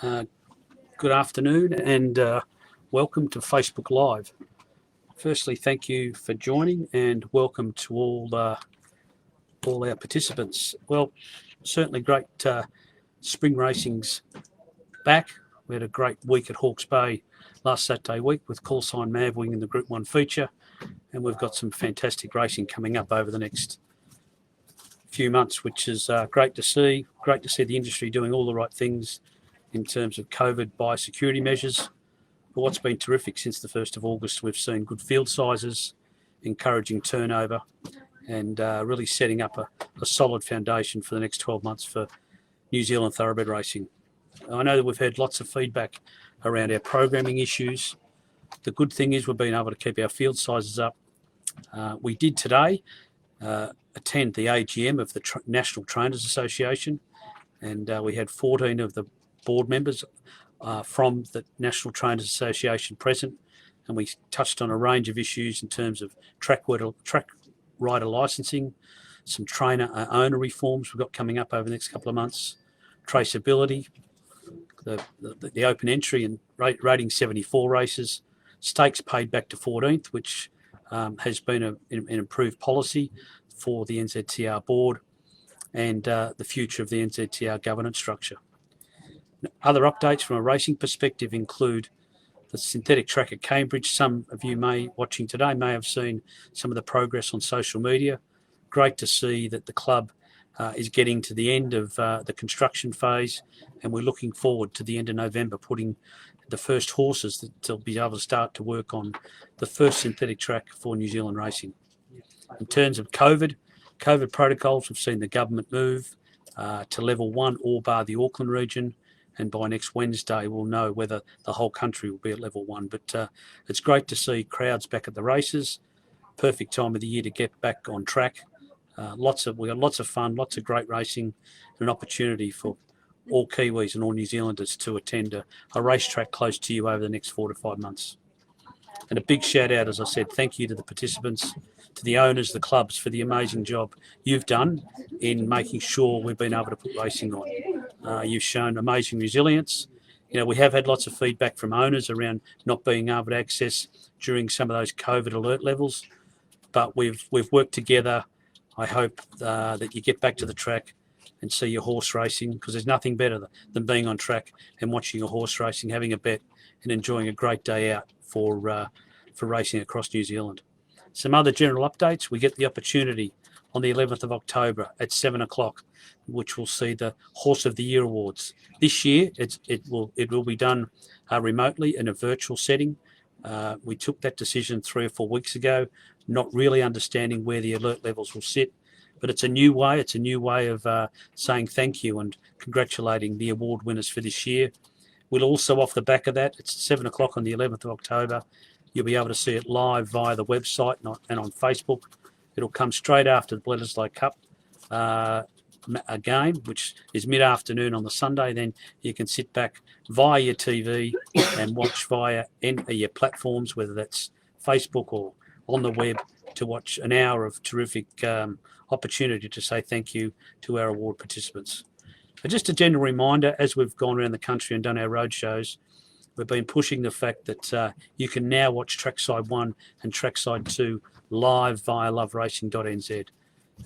Uh, Good afternoon and welcome to Facebook Live. Firstly, thank you for joining and welcome to all our participants. Well, certainly great spring racing's back. We had a great week at Hawke's Bay last Saturday week with Call Sign Mav winning the Group 1 feature, and we've got some fantastic racing coming up over the next few months, which is great to see. Great to see the industry doing all the right things in terms of COVID biosecurity measures. But what's been terrific since the 1st of August, we've seen good field sizes, encouraging turnover, and really setting up a solid foundation for the next 12 months for New Zealand thoroughbred racing. I know that we've had lots of feedback around our programming issues. The good thing is we've been able to keep our field sizes up. We did today attend the AGM of the National Trainers Association, and we had 14 of the board members from the National Trainers Association present, and we touched on a range of issues in terms of track rider licensing, some trainer owner reforms we've got coming up over the next couple of months, traceability, the open entry and rating 74 races, stakes paid back to 14th, which has been an improved policy for the NZTR board, and the future of the NZTR governance structure. Other updates from a racing perspective include the synthetic track at Cambridge. Some of you watching today may have seen some of the progress on social media. Great to see that the club is getting to the end of the construction phase, and we're looking forward to the end of November putting the first horses that will be able to start to work on the first synthetic track for New Zealand racing. In terms of COVID protocols, we've seen the government move to level 1 all bar the Auckland region, and by next Wednesday we'll know whether the whole country will be at level 1. But it's great to see crowds back at the races. Perfect time of the year to get back on track. We got lots of fun, lots of great racing, and an opportunity for all Kiwis and all New Zealanders to attend a racetrack close to you over the next 4 to 5 months. And a big shout out, as I said, thank you to the participants, to the owners, the clubs, for the amazing job you've done in making sure we've been able to put racing on. You've shown amazing resilience. You know, we have had lots of feedback from owners around not being able to access during some of those COVID alert levels, but we've worked together. I hope that you get back to the track and see your horse racing, because there's nothing better than being on track and watching your horse racing, having a bet, and enjoying a great day out for racing across New Zealand. Some other general updates: we get the opportunity on the 11th of October at 7 o'clock, which will see the Horse of the Year awards. This year, it will be done remotely in a virtual setting. We took that decision 3 or 4 weeks ago, not really understanding where the alert levels will sit. But it's a new way. It's a new way of saying thank you and congratulating the award winners for this year. We'll also, off the back of that, it's 7 o'clock on the 11th of October. You'll be able to see it live via the website and on Facebook. It'll come straight after the Bledisloe Cup game, which is mid-afternoon on the Sunday. Then you can sit back via your TV and watch via your platforms, whether that's Facebook or on the web, to watch an hour of terrific opportunity to say thank you to our award participants. But just a general reminder, as we've gone around the country and done our road shows, we've been pushing the fact that you can now watch Trackside 1 and Trackside 2 live via loveracing.nz.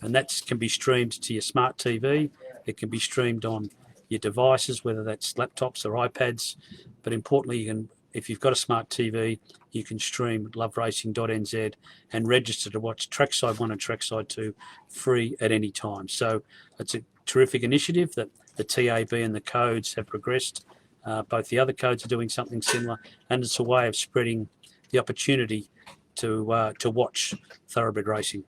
And that can be streamed to your smart TV. It can be streamed on your devices, whether that's laptops or iPads. But importantly, if you've got a smart TV, you can stream loveracing.nz and register to watch Trackside 1 and Trackside 2 free at any time. So it's a terrific initiative that the TAB and the codes have progressed. Both the other codes are doing something similar, and it's a way of spreading the opportunity to watch thoroughbred racing.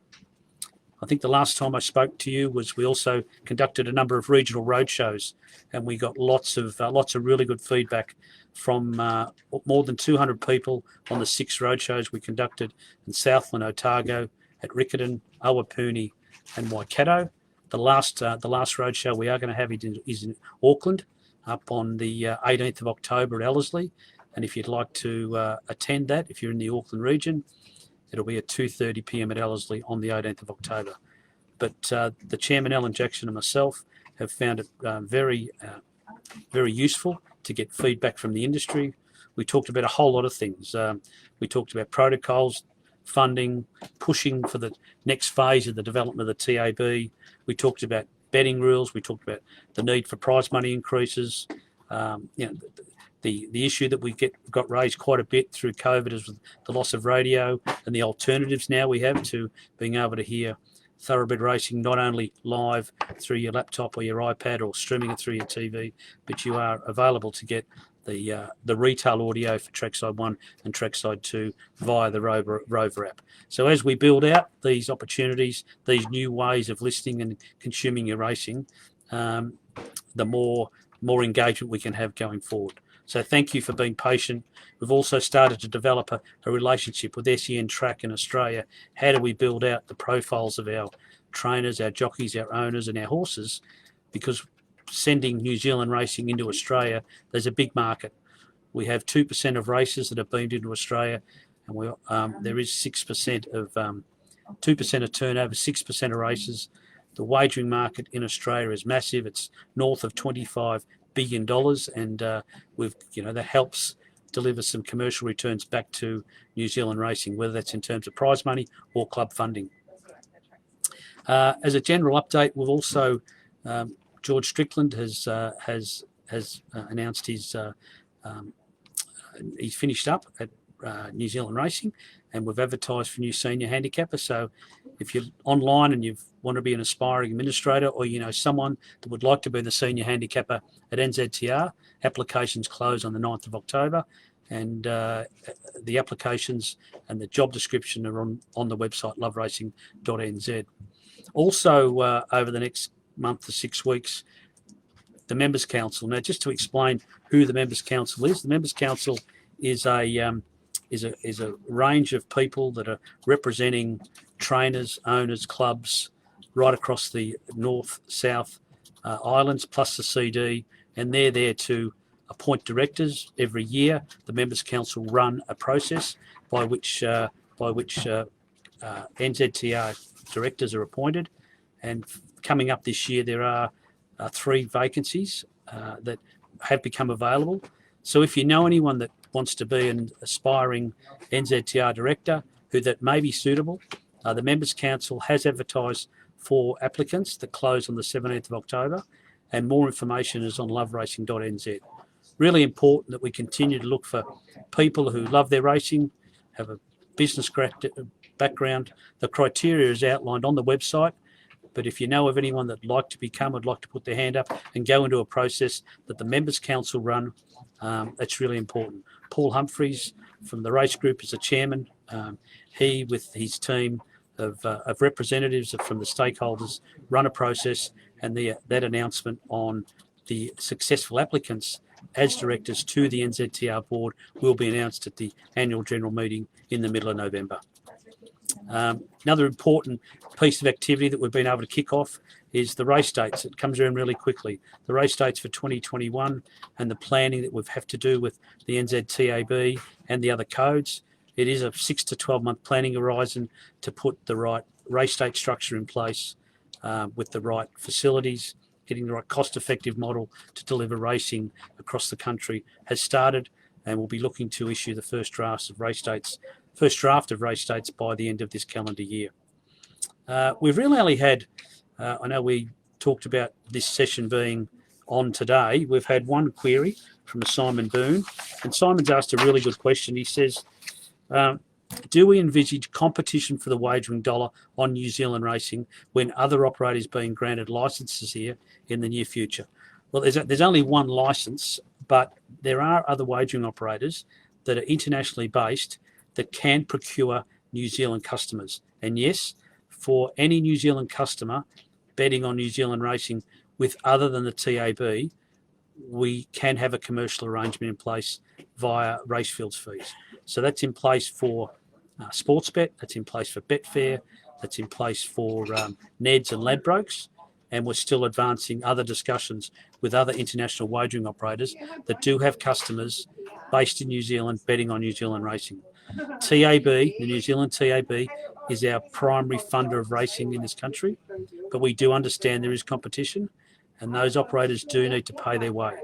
I think the last time I spoke to you was we also conducted a number of regional road shows, and we got lots of really good feedback from more than 200 people on the 6 road shows we conducted in Southland, Otago, at Riccarton, Awapuni, and Waikato. The last road show we are going to have is in Auckland, up on the 18th of October at Ellerslie. And if you'd like to attend that, if you're in the Auckland region, it'll be at 2:30 p.m. at Ellerslie on the 18th of October. But the chairman, Alan Jackson, and myself have found it very useful to get feedback from the industry. We talked about a whole lot of things. We talked about protocols, funding, pushing for the next phase of the development of the TAB. We talked about betting rules. We talked about the need for prize money increases. The issue that we got raised quite a bit through COVID is the loss of radio and the alternatives now we have to being able to hear thoroughbred racing not only live through your laptop or your iPad or streaming it through your TV, but you are available to get the retail audio for Trackside 1 and Trackside 2 via the Rover app. So as we build out these opportunities, these new ways of listening and consuming your racing, the more engagement we can have going forward. So thank you for being patient. We've also started to develop a relationship with SEN Track in Australia. How do we build out the profiles of our trainers, our jockeys, our owners and our horses? Because sending New Zealand racing into Australia, there's a big market. We have 2% of races that have beamed into Australia, and there is 6% of 2% of turnover, 6% of races. The wagering market in Australia is massive. It's north of $25 billion, and that helps deliver some commercial returns back to New Zealand racing, whether that's in terms of prize money or club funding. As a general update, we've also George Strickland has announced he's finished up at New Zealand Racing, and we've advertised for new senior handicapper. So if you're online and you want to be an aspiring administrator, or you know someone that would like to be the senior handicapper at NZTR, applications close on the 9th of October, and the applications and the job description are on the website loveracing.nz. Also, over the next month to 6 weeks, the Members Council. Now, just to explain who the Members Council is, the Members Council is a range of people that are representing trainers, owners, clubs right across the North, South Islands, plus the CD, and they're there to appoint directors every year. The Members Council run a process by which NZTR directors are appointed, and coming up this year there are 3 vacancies that have become available. So if you know anyone that wants to be an aspiring NZTR director that may be suitable, the Members Council has advertised for applicants that close on the 17th of October, and more information is on loveracing.nz. Really important that we continue to look for people who love their racing, have a business background. The criteria is outlined on the website, but if you know of anyone that'd like to would like to put their hand up and go into a process that the Members Council run, that's really important. Paul Humphreys from the race group is the chairman. He, with his team of representatives from the stakeholders, run a process, and that announcement on the successful applicants as directors to the NZTR board will be announced at the annual general meeting in the middle of November. Another important piece of activity that we've been able to kick off is the race dates. It comes around really quickly. The race dates for 2021 and the planning that we have to do with the NZTAB and the other codes. It is a 6 to 12 month planning horizon to put the right race date structure in place with the right facilities. Getting the right cost-effective model to deliver racing across the country has started, and we'll be looking to issue the first draft of race dates by the end of this calendar year. We've really only had, I know we talked about this session being on today, we've had one query from Simon Boone, and Simon's asked a really good question. He says, do we envisage competition for the wagering dollar on New Zealand racing when other operators being granted licences here in the near future? Well, there's only one licence, but there are other wagering operators that are internationally based that can procure New Zealand customers. And yes, for any New Zealand customer betting on New Zealand racing with other than the TAB, we can have a commercial arrangement in place via Racefields fees. So that's in place for Sportsbet, that's in place for Betfair, that's in place for Neds and Ladbrokes, and we're still advancing other discussions with other international wagering operators that do have customers based in New Zealand betting on New Zealand racing. TAB, the New Zealand TAB, is our primary funder of racing in this country, but we do understand there is competition, and those operators do need to pay their way.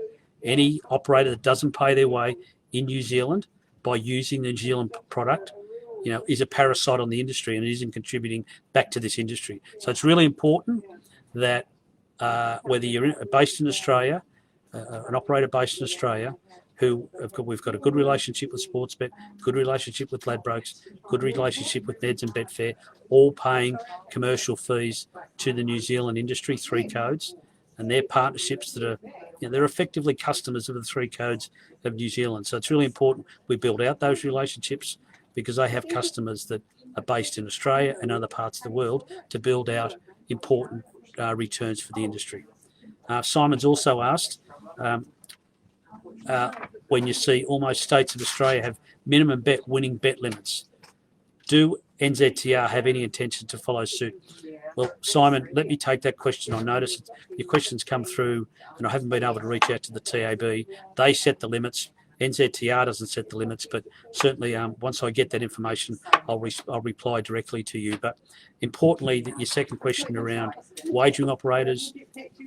Any operator that doesn't pay their way in New Zealand by using the New Zealand product, is a parasite on the industry and isn't contributing back to this industry. So it's really important that whether you're based in Australia, an operator based in Australia, we've got a good relationship with Sportsbet, good relationship with Ladbrokes, good relationship with Neds and Betfair, all paying commercial fees to the New Zealand industry, 3 codes, and they're partnerships that are, they're effectively customers of the 3 codes of New Zealand. So it's really important we build out those relationships because they have customers that are based in Australia and other parts of the world to build out important returns for the industry. Simon's also asked, when you see almost states of Australia have minimum winning bet limits, do NZTR have any intention to follow suit? Well, Simon, let me take that question on notice. Your questions come through, and I haven't been able to reach out to the TAB. They set the limits. NZTR doesn't set the limits, but certainly once I get that information, I'll reply directly to you. But importantly, your second question around wagering operators,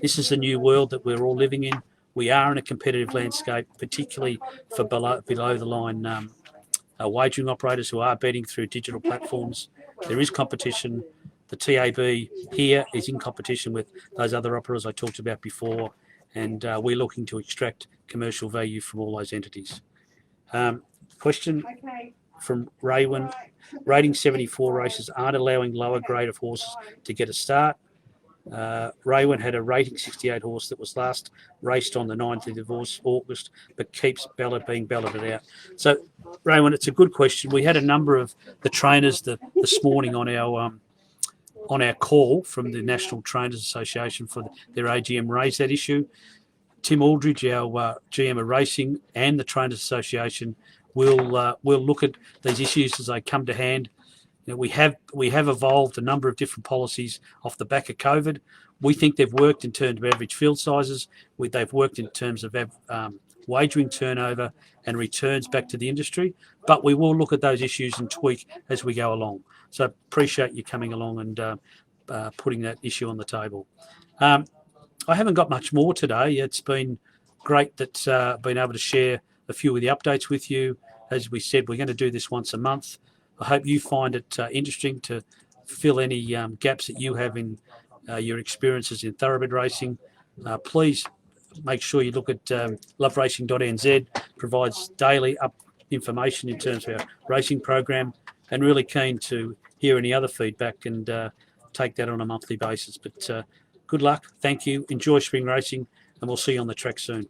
this is a new world that we're all living in. We are in a competitive landscape, particularly for below the line wagering operators who are betting through digital platforms. There is competition. The TAB here is in competition with those other operators I talked about before, and we're looking to extract commercial value from all those entities. Question from Raywin. Rating 74 races aren't allowing lower grade of horses to get a start. Raywin had a rating 68 horse that was last raced on the 9th of August, but keeps being balloted out. So, Raywin, it's a good question. We had a number of the trainers this morning on our call from the National Trainers Association for their AGM raise that issue. Tim Aldridge, our GM of Racing, and the Trainers Association will look at these issues as they come to hand. We have evolved a number of different policies off the back of COVID. We think they've worked in terms of average field sizes. They've worked in terms of wagering turnover and returns back to the industry. But we will look at those issues and tweak as we go along. So appreciate you coming along and putting that issue on the table. I haven't got much more today. It's been great that I've been able to share a few of the updates with you. As we said, we're going to do this once a month. I hope you find it interesting to fill any gaps that you have in your experiences in thoroughbred racing. Please make sure you look at loveracing.nz, provides daily information in terms of our racing program, and really keen to hear any other feedback and take that on a monthly basis. But good luck, thank you, enjoy spring racing, and we'll see you on the track soon.